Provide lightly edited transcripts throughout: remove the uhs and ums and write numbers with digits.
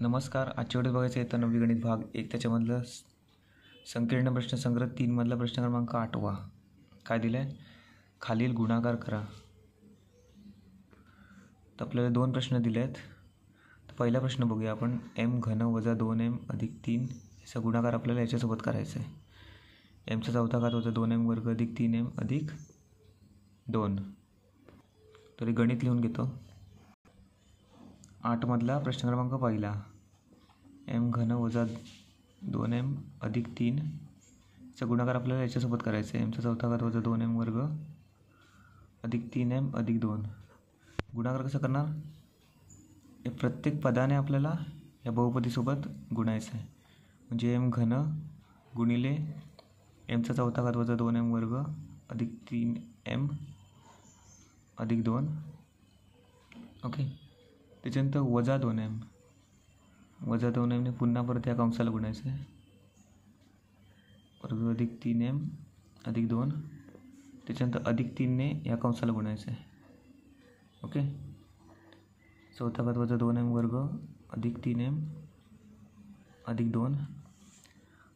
नमस्कार. आजच्या वेळेस बघायचं आहे तर 9वी गणित भाग 1 त्याच्यामधलं संकीर्ण प्रश्नसंग्रह 3 मधला प्रश्न क्रमांक 8वा. काय दिलं आहे? खालील गुणाकार करा. तर आपल्याला 2 प्रश्न दिले आहेत. तर पहिला प्रश्न बघूया आपण. m घन वजा 2m अधिक 3 याचा गुणाकार आपल्याला याच्यासोबत करायचा आहे. mचा चौथा घात वजा 2m वर्ग अधिक 3m अधिक 2. तर हे गणित लिहून घेतो. 8 मधला प्रश्न क्रमांक पहिला. m घन वजा 2m अधिक 3 चा गुणाकार आपल्याला याच्यासोबत करायचा आहे. mचा चौथा घात वजा 2m वर्ग अधिक 3m अधिक 2. गुणाकार कसा करणार? हे प्रत्येक पदाने आपल्याला या बहुपदीसोबत गुणायचं आहे. म्हणजे m घन गुणिले mचा चौथा घात वजा 2m वर्ग अधिक 3m अधिक 2. ओके. त्याच्यानंतर वजा 2m. वजा 2m ने पुन्हा परत या कंसाला गुणायचं आहे. वर्ग अधिक 3m अधिक 2. त्याच्यानंतर अधिक 3 ने या कंसाला गुणायचं आहे. ओके. चौथा घात वजा 2m वर्ग अधिक 3m अधिक 2.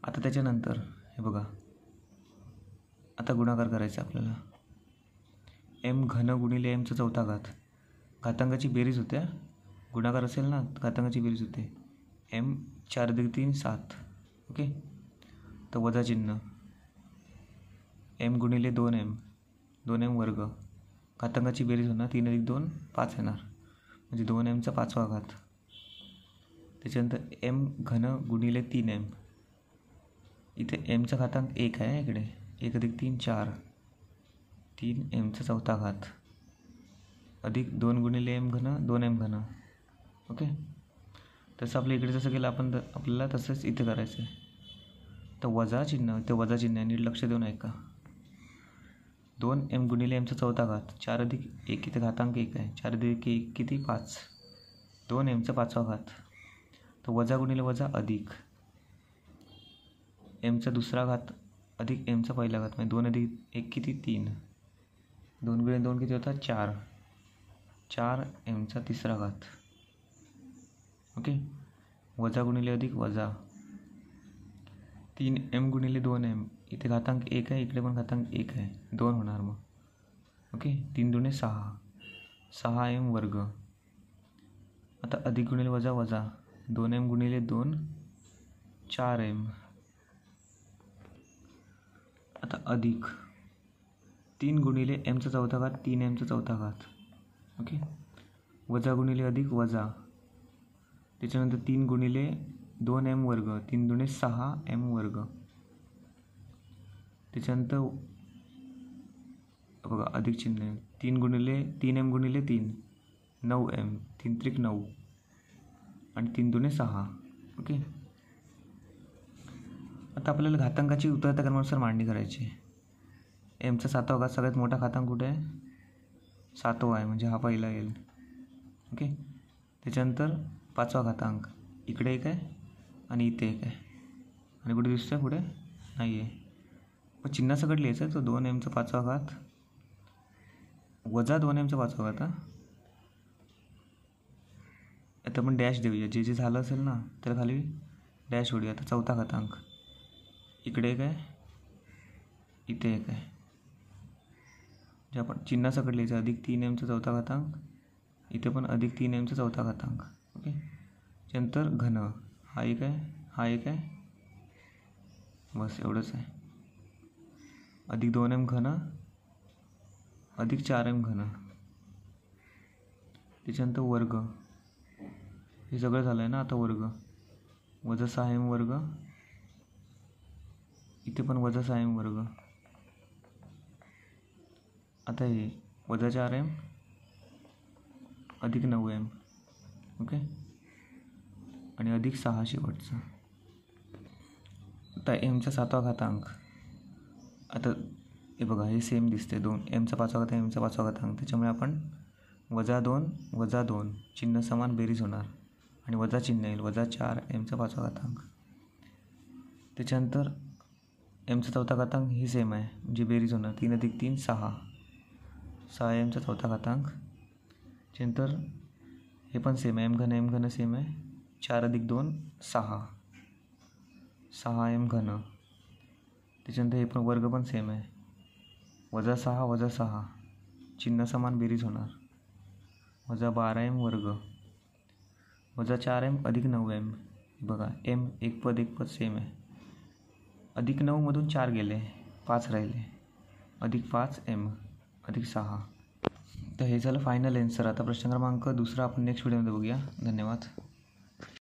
आता त्याच्यानंतर हे बघा, आता गुणाकार करायचा आपल्याला. m घन गुणिले mचा चौथा घात. घातांकाची बेरीज होते. गुणाकार असेल ना, घातांकाची बेरीज होते. m 4 अधिक 3 7. ओके. तर वजा चिन्ह. m गुणिले 2m वर्ग. घातांकाची बेरीज होणार. 3 अधिक 2 5 येणार. म्हणजे 2mचा 5वा घात. त्याच्यानंतर m घन गुणिले 3m. इथे mचा घातांक 1 आहे. इकडे 1 अधिक 3 4. 3mचा चौथा घात अधिक 2 गुणिले m घन 2m घन. ओके. तसं आपल्या इकडे जसं केलं आपण आपल्याला तसंच इथे करायचं आहे. तर वजा चिन्ह, ते वजा चिन्ह आहे. नीट लक्ष देऊन ऐका. 2m गुणिले mचा चौथा घात. 4 अधिक 1 इथे घातांक 1 आहे. 4 अधिक 1 किती 5. 2mचा 5वा घात. तर वजा गुणिले वजा अधिक mचा दुसरा घात अधिक mचा पहिला घात. म्हणजे 2 अधिक 1 किती 3. 2 गुणिले 2 किती होता 4. 4mचा तिसरा घात. ओके. वजा गुणिले अधिक वजा 3m गुणिले 2m. इथे घातांक 1 आहे. इकडे पण घातांक 1 आहे. 2 होणार मग. ओके. 3 दुणे 6. 6m वर्ग. आता अधिक गुणिले वजा वजा 2m गुणिले 2 4m. आता अधिक 3 गुणिले mचा चौथा घात 3mचा चौथा घात. ओके. वजा गुणिले अधिक वजा. त्याच्यानंतर 3 गुणिले 2m वर्ग. 3 दुणे 6m वर्ग. त्याच्यानंतर बघा अधिक चिन्ह आहे. 3 गुणिले 3m गुणिले 3 9m. 3 त्रिक 9 आणि 3 दुणे 6. ओके. आता आपल्याला घातांकाची उतरत्या क्रमानुसार मांडणी करायची आहे. mचा 7वा घात सगळ्यात मोठा घातांक कुठे आहे? 7वा आहे. म्हणजे हा पहिला येईल. ओके. त्याच्यानंतर 5वा घातांक इकडे एक आहे आणि इथे एक आहे. आणि कुठे दिसतोय? पुढे नाही आहे. मग चिन्हासकट लिहायचं आहे. तो 2mचा 5वा घात वजा 2mचा 5वा घात. आता आपण डॅश देऊया. जे जे झालं असेल ना त्याला खाली डॅश होऊया. आता चौथा घातांक इकडे एक आहे, इथे एक आहे. जे आपण चिन्हासकट लिहायचं. अधिक 3mचा चौथा घातांक. इथे पण अधिक 3mचा चौथा घातांक. ओके. त्यानंतर घन. हा एक आहे, हा एक आहे. बस एवढंच आहे. अधिक 2m घन अधिक 4m घन. त्याच्यानंतर वर्ग. हे सगळं झालं आहे ना. आता वर्ग. वजा 6m वर्ग. इथे पण वजा 6m वर्ग. आता हे वजा 4m अधिक 9m. ओके. आणि अधिक 6 शेवटचा. आता mचा 7वा घातांक. आता हे बघा हे सेम दिसते. 2mचा 5वा घातांक mचा 5वा घातांक. त्याच्यामुळे आपण वजा 2 चिन्ह समान बेरीज होणार आणि वजा चिन्ह येईल. वजा 4mचा 5वा घातांक. त्याच्यानंतर mचा चौथा घातांक ही सेम आहे. म्हणजे बेरीज होणार. 3 अधिक 3 6. 6mचा चौथा घातांक. त्याच्यानंतर हे पण सेम आहे. m घन सेम आहे. 4 अधिक 2 6 6m घन. त्याच्यानंतर हे पण वर्ग पण सेम आहे. -6 - 6 चिन्ह समान, बेरीज होणार. -12m वर्ग -4m अधिक 9m. बघा m एक पद सेम आहे. अधिक 9मधून 4 गेले, 5 राहिले. अधिक 5m अधिक 6. तर हे झालं फायनल आन्सर. आता प्रश्न क्रमांक 2 आपण नेक्स्ट व्हिडिओमध्ये बघूया. धन्यवाद.